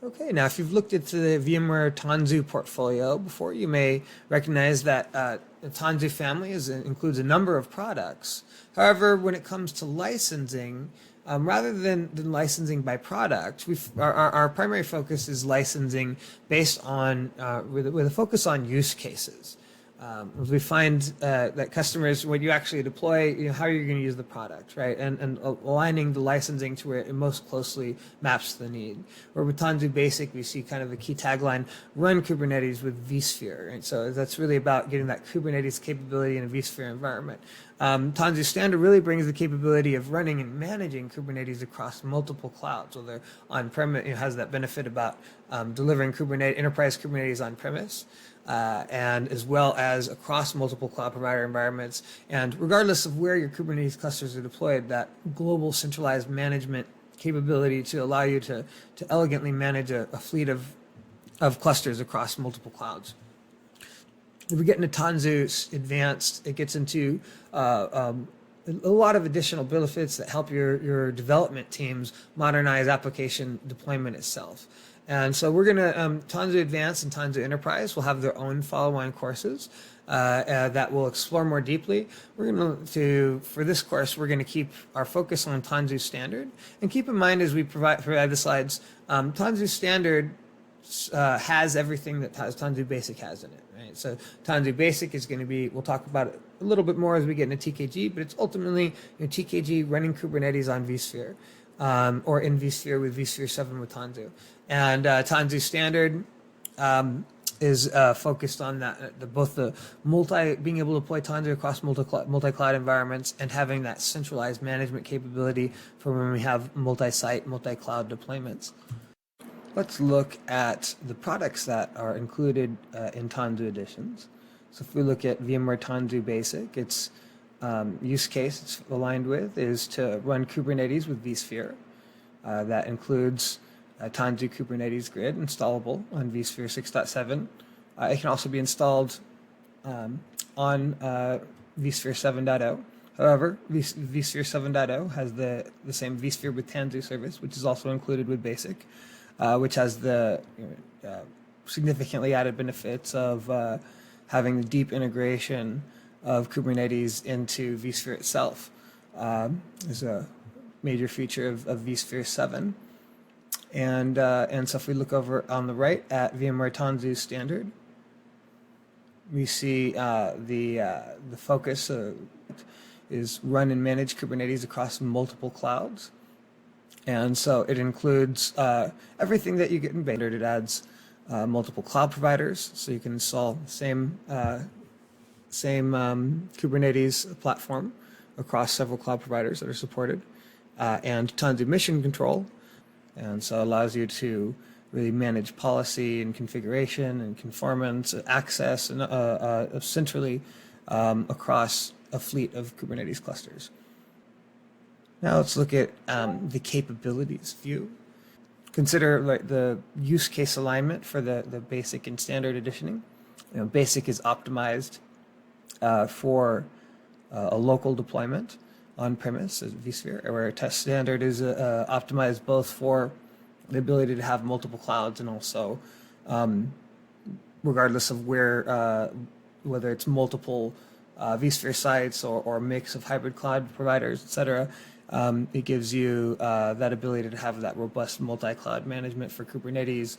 Okay, now if you've looked at the VMware Tanzu portfolio before, you may recognize that the Tanzu family includes a number of products. However, when it comes to licensing, rather than licensing by product, our primary focus is licensing based on, with a focus on use cases. We find that customers, when you actually deploy, how are you going to use the product, right? And aligning the licensing to where it most closely maps the need. Where with Tanzu Basic, we see kind of a key tagline, run Kubernetes with vSphere, right? So that's really about getting that Kubernetes capability in a vSphere environment. Tanzu Standard really brings the capability of running and managing Kubernetes across multiple clouds, whether on-premise, it has that benefit about delivering Kubernetes, enterprise Kubernetes on-premise, and as well as across multiple cloud provider environments. And regardless of where your Kubernetes clusters are deployed, that global centralized management capability to allow you to elegantly manage a fleet of clusters across multiple clouds. If we get into Tanzu Advanced, it gets into a lot of additional benefits that help your development teams modernize application deployment itself. And so we're going to, Tanzu Advanced and Tanzu Enterprise will have their own follow-on courses that will explore more deeply. We're going to, for this course, we're going to keep our focus on Tanzu Standard. And keep in mind as we provide the slides, Tanzu Standard has everything that Tanzu Basic has in it, right? So Tanzu Basic is going to be, we'll talk about it a little bit more as we get into TKG, but it's ultimately TKG running Kubernetes on vSphere. Or in vSphere with vSphere 7 with Tanzu. And Tanzu Standard is focused on that, both the being able to deploy Tanzu across multi-cloud environments and having that centralized management capability for when we have multi-site, multi-cloud deployments. Let's look at the products that are included in Tanzu editions. So if we look at VMware Tanzu Basic, its use case it's aligned with is to run Kubernetes with vSphere. That includes Tanzu Kubernetes Grid installable on vSphere 6.7. It can also be installed on vSphere 7.0. However, vSphere 7.0 has the same vSphere with Tanzu service, which is also included with Basic, which has the significantly added benefits of having the deep integration of Kubernetes into vSphere itself. Is a major feature of vSphere 7. And so if we look over on the right at VMware Tanzu Standard, we see the focus is run and manage Kubernetes across multiple clouds. And so it includes everything that you get in Standard. It adds multiple cloud providers, so you can install the same Kubernetes platform across several cloud providers that are supported, and Tanzu Mission Control, and so it allows you to really manage policy and configuration and conformance, access, and centrally across a fleet of Kubernetes clusters. Now let's look at the capabilities view. Consider like the use case alignment for the basic and standard editioning. Basic is optimized for a local deployment on-premise as vSphere, where test standard is optimized both for the ability to have multiple clouds and also, regardless of where, whether it's multiple vSphere sites or a mix of hybrid cloud providers, etc. It gives you that ability to have that robust multi-cloud management for Kubernetes.